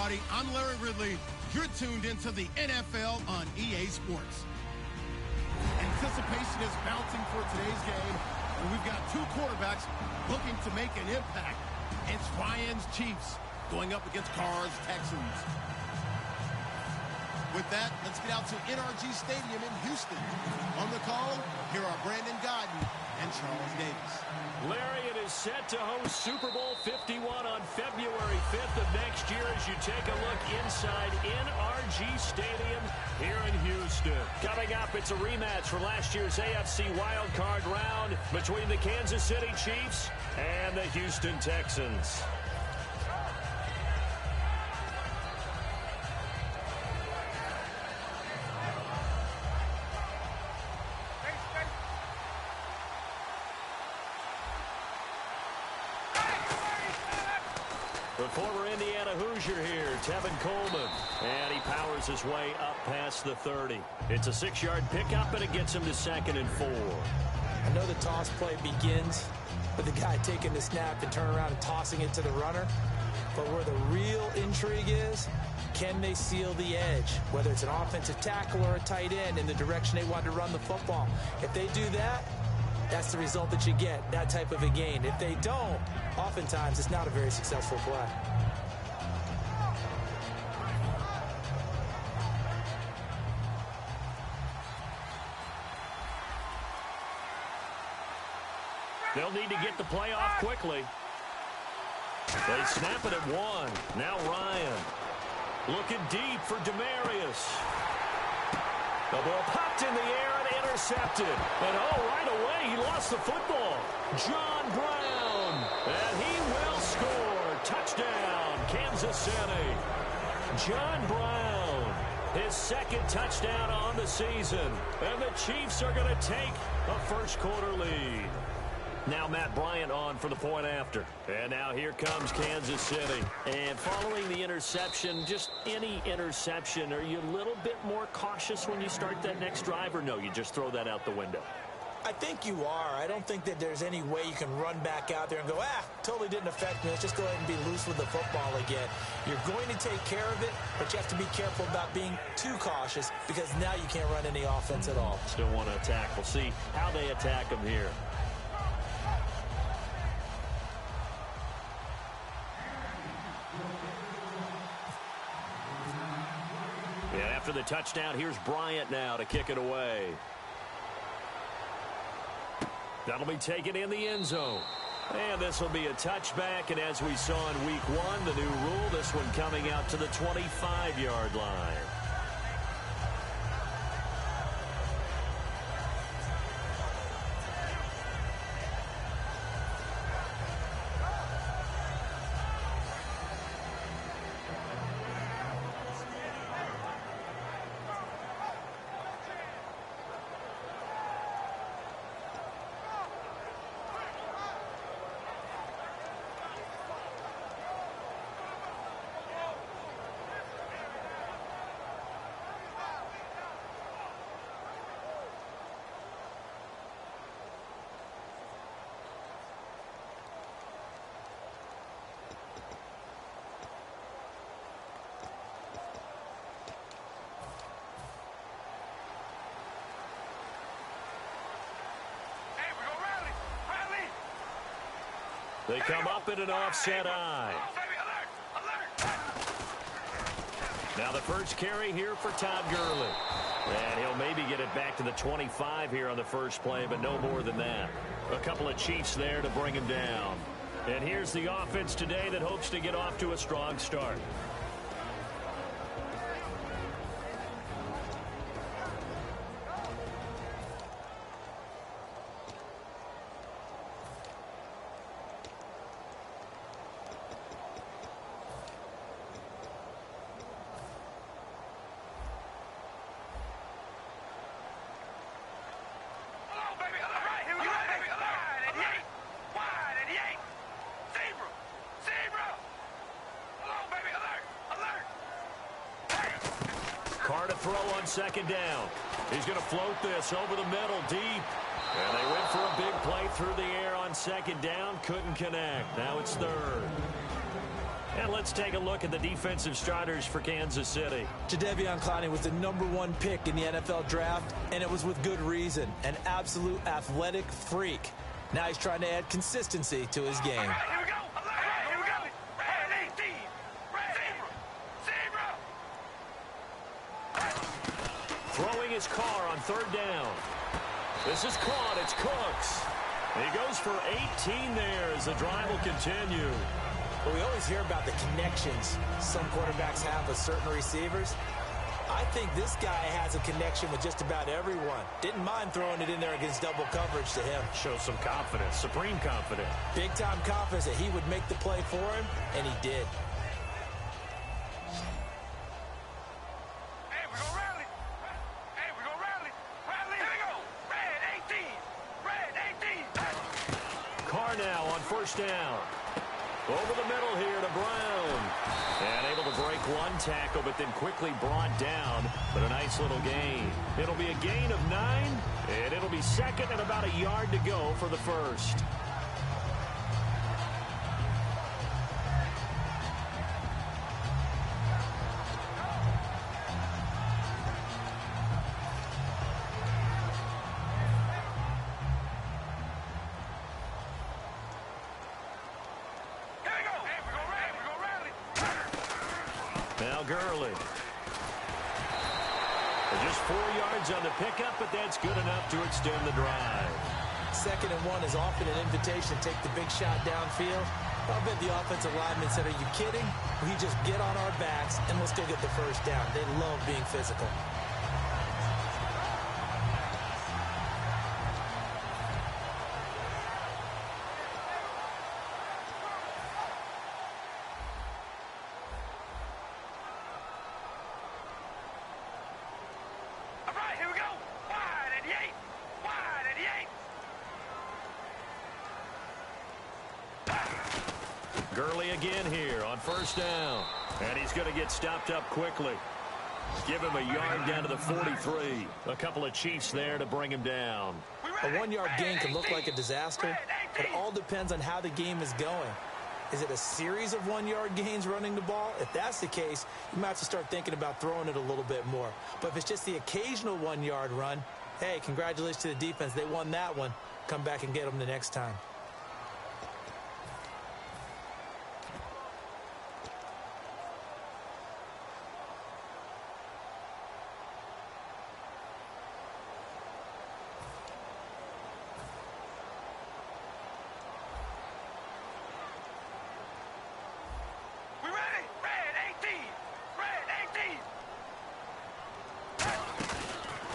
everybody. I'm Larry Ridley. You're tuned into the NFL on EA Sports. Anticipation is mounting for today's game, and we've got two quarterbacks looking to make an impact. It's Ryan's Chiefs going up against Carr's Texans. With that, let's get out to NRG Stadium in Houston. On the call, here are Brandon Godden and Charles Davis. Larry, it is set to host Super Bowl 51 on February 5th of next year as you take a look inside NRG Stadium here in Houston. Coming up, it's a rematch from last year's AFC wildcard round between the Kansas City Chiefs and the Houston Texans. The former Indiana Hoosier here, Tevin Coleman. And he powers his way up past the 30. It's a 6-yard pickup, and it gets him to 2nd and 4. I know the toss play begins with the guy taking the snap and turning around and tossing it to the runner. But where the real intrigue is, can they seal the edge? Whether it's an offensive tackle or a tight end in the direction they want to run the football. If they do that, that's the result that you get, that type of a gain. If they don't, oftentimes it's not a very successful play. They'll need to get the play off quickly. They snap it at 1. Now Ryan. Looking deep for Demarius. The ball popped in the air and intercepted. And right away, he lost the football. John Brown. And he will score. Touchdown, Kansas City. John Brown. His 2nd touchdown on the season. And the Chiefs are going to take a first-quarter lead. Now Matt Bryant on for the point after. And now here comes Kansas City. And following the interception, just any interception, are you a little bit more cautious when you start that next drive, or no, you just throw that out the window? I think you are. I don't think that there's any way you can run back out there and go, totally didn't affect me. Let's just go ahead and be loose with the football again. You're going to take care of it, but you have to be careful about being too cautious because now you can't run any offense at all. Still want to attack. We'll see how they attack them here. And after the touchdown, here's Bryant now to kick it away. That'll be taken in the end zone. And this will be a touchback, and as we saw in week 1, the new rule, this one coming out to the 25-yard line. They come up in an offset eye. Now the first carry here for Todd Gurley. And he'll maybe get it back to the 25 here on the first play, but no more than that. A couple of Chiefs there to bring him down. And here's the offense today that hopes to get off to a strong start. Carr to throw on 2nd down. He's going to float this over the middle deep. And they went for a big play through the air on 2nd down. Couldn't connect. Now it's 3rd. And let's take a look at the defensive starters for Kansas City. Jadeveon Clowney was the #1 pick in the NFL draft, and it was with good reason. An absolute athletic freak. Now he's trying to add consistency to his game. All right, here we go. All right, here we go. Red 18. Red zebra. Throwing his car on 3rd down. This is caught. It's Cooks. He goes for 18 there as the drive will continue. Well, we always hear about the connections some quarterbacks have with certain receivers. I think this guy has a connection with just about everyone. Didn't mind throwing it in there against double coverage to him. Shows some confidence, supreme confidence. Big-time confidence that he would make the play for him, and he did. Hey, we're going to rally. Hey, we're going to rally. Rally. Here we go. Red 18. Red 18. Carr now on 1st down. Over the middle here to Brown. And able to break one tackle, but then quickly brought down. But a nice little gain. It'll be a gain of 9, and it'll be 2nd and about a yard to go for the 1st. Now Gurley. Just 4 yards on the pickup, but that's good enough to extend the drive. 2nd and 1 is often an invitation to take the big shot downfield. I'll bet the offensive lineman said, are you kidding? We just get on our backs and let's go get the 1st down. They love being physical. Gurley again here on 1st down. And he's going to get stopped up quickly. Give him a yard down to the 43. A couple of Chiefs there to bring him down. A 1-yard gain can look like a disaster. It all depends on how the game is going. Is it a series of 1-yard gains running the ball? If that's the case, you might have to start thinking about throwing it a little bit more. But if it's just the occasional 1-yard run, hey, congratulations to the defense. They won that one. Come back and get them the next time.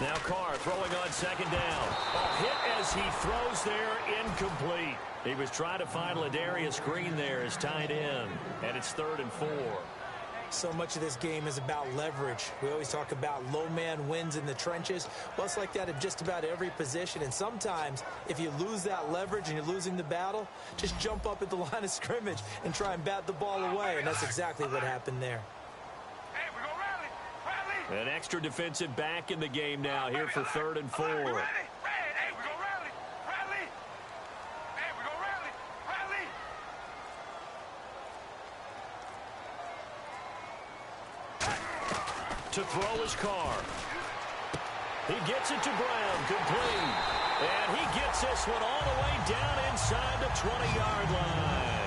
Now Carr throwing on 2nd down. A hit as he throws there, incomplete. He was trying to find Ladarius Green there as tight end, and it's 3rd and 4. So much of this game is about leverage. We always talk about low man wins in the trenches. Well, it's like that at just about every position. And sometimes, if you lose that leverage and you're losing the battle, just jump up at the line of scrimmage and try and bat the ball away. And that's exactly what happened there. An extra defensive back in the game now here for 3rd and 4. To throw his Carr. He gets it to Brown, complete. And he gets this one all the way down inside the 20-yard line.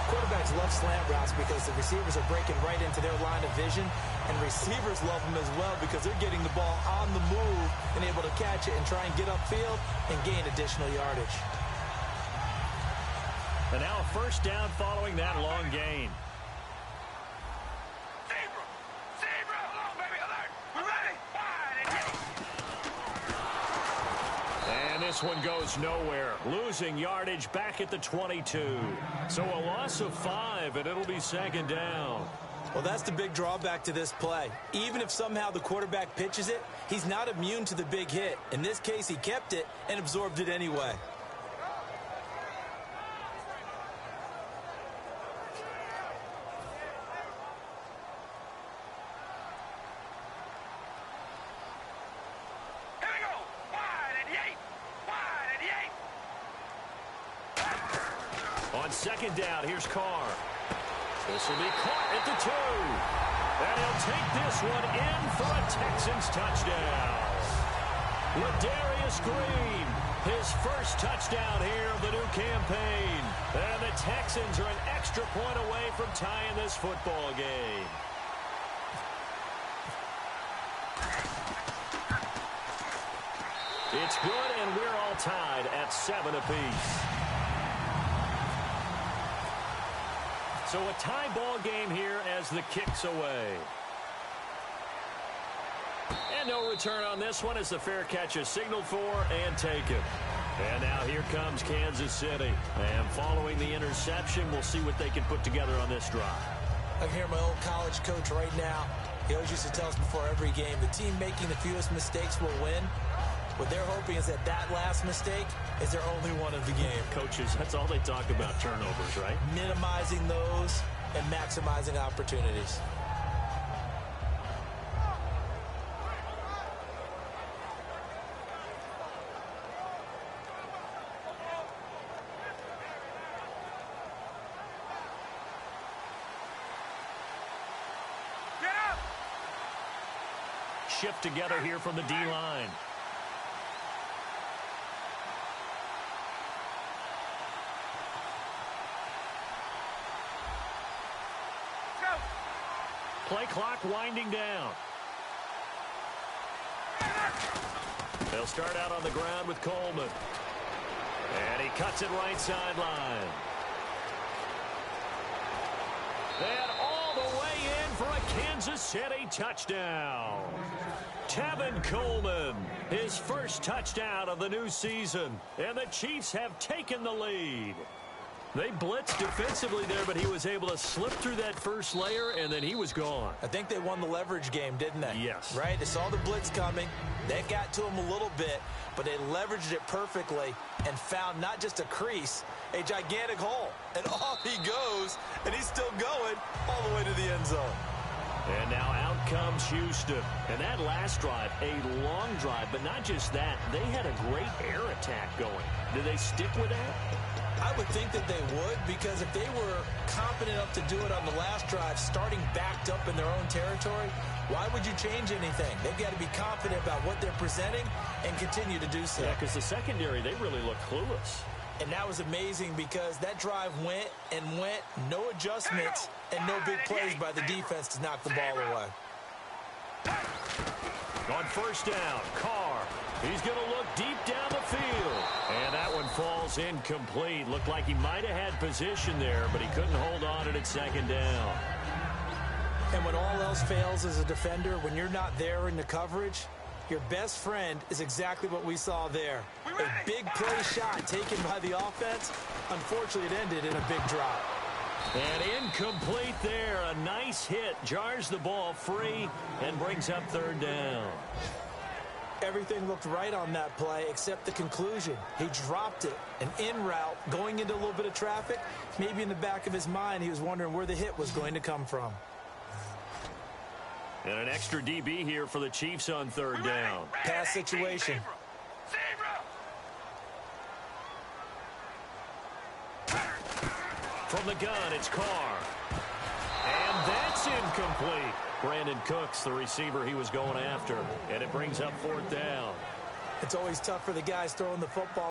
Quarterbacks love slant routes because the receivers are breaking right into their line of vision, and receivers love them as well because they're getting the ball on the move and able to catch it and try and get upfield and gain additional yardage. And now a 1st down following that long gain. This one goes nowhere. Losing yardage back at the 22. So a loss of 5, and it'll be 2nd down. Well, that's the big drawback to this play. Even if somehow the quarterback pitches it, he's not immune to the big hit. In this case, he kept it and absorbed it anyway. On 2nd down, here's Carr. This will be caught at the 2. And he'll take this one in for a Texans touchdown. Ladarius Green, his first touchdown here of the new campaign. And the Texans are an extra point away from tying this football game. It's good, and we're all tied at 7 apiece. So a tie ball game here as the kick's away. And no return on this one as the fair catch is signaled for and taken. And now here comes Kansas City. And following the interception, we'll see what they can put together on this drive. I can hear my old college coach right now. He always used to tell us before every game, the team making the fewest mistakes will win. What they're hoping is that that last mistake is their only one of the game. Coaches, that's all they talk about, turnovers, right? Minimizing those and maximizing opportunities. Get up! Shift together here from the D-line. Play clock winding down. They'll start out on the ground with Coleman. And he cuts it right sideline. And all the way in for a Kansas City touchdown. Tevin Coleman, his first touchdown of the new season. And the Chiefs have taken the lead. They blitzed defensively there, but he was able to slip through that first layer, and then he was gone. I think they won the leverage game, didn't they? Yes. Right? They saw the blitz coming. They got to him a little bit, but they leveraged it perfectly and found not just a crease, a gigantic hole. And off he goes, and he's still going all the way to the end zone. And now out comes Houston. And that last drive, a long drive, but not just that. They had a great air attack going. Do they stick with that? I would think that they would, because if they were confident enough to do it on the last drive, starting backed up in their own territory, why would you change anything? They've got to be confident about what they're presenting and continue to do so. Yeah, because the secondary, they really look clueless. And that was amazing because that drive went and went, no adjustments, and no big plays by the defense to knock the ball away. On first down, Carr. He's going to look deep down the field. And that one falls incomplete. Looked like he might have had position there, but he couldn't hold on at second down. And when all else fails as a defender, when you're not there in the coverage, your best friend is exactly what we saw there. A big play shot taken by the offense. Unfortunately, it ended in a big drop. And incomplete there. A nice hit. Jars the ball free and brings up third down. Everything looked right on that play except the conclusion. He dropped it, an in route, going into a little bit of traffic. Maybe in the back of his mind, he was wondering where the hit was going to come from. And an extra DB here for the Chiefs on third down. Pass situation. From the gun, it's Carr. And that's incomplete. Brandon Cooks, the receiver he was going after. And it brings up fourth down. It's always tough for the guys throwing the football.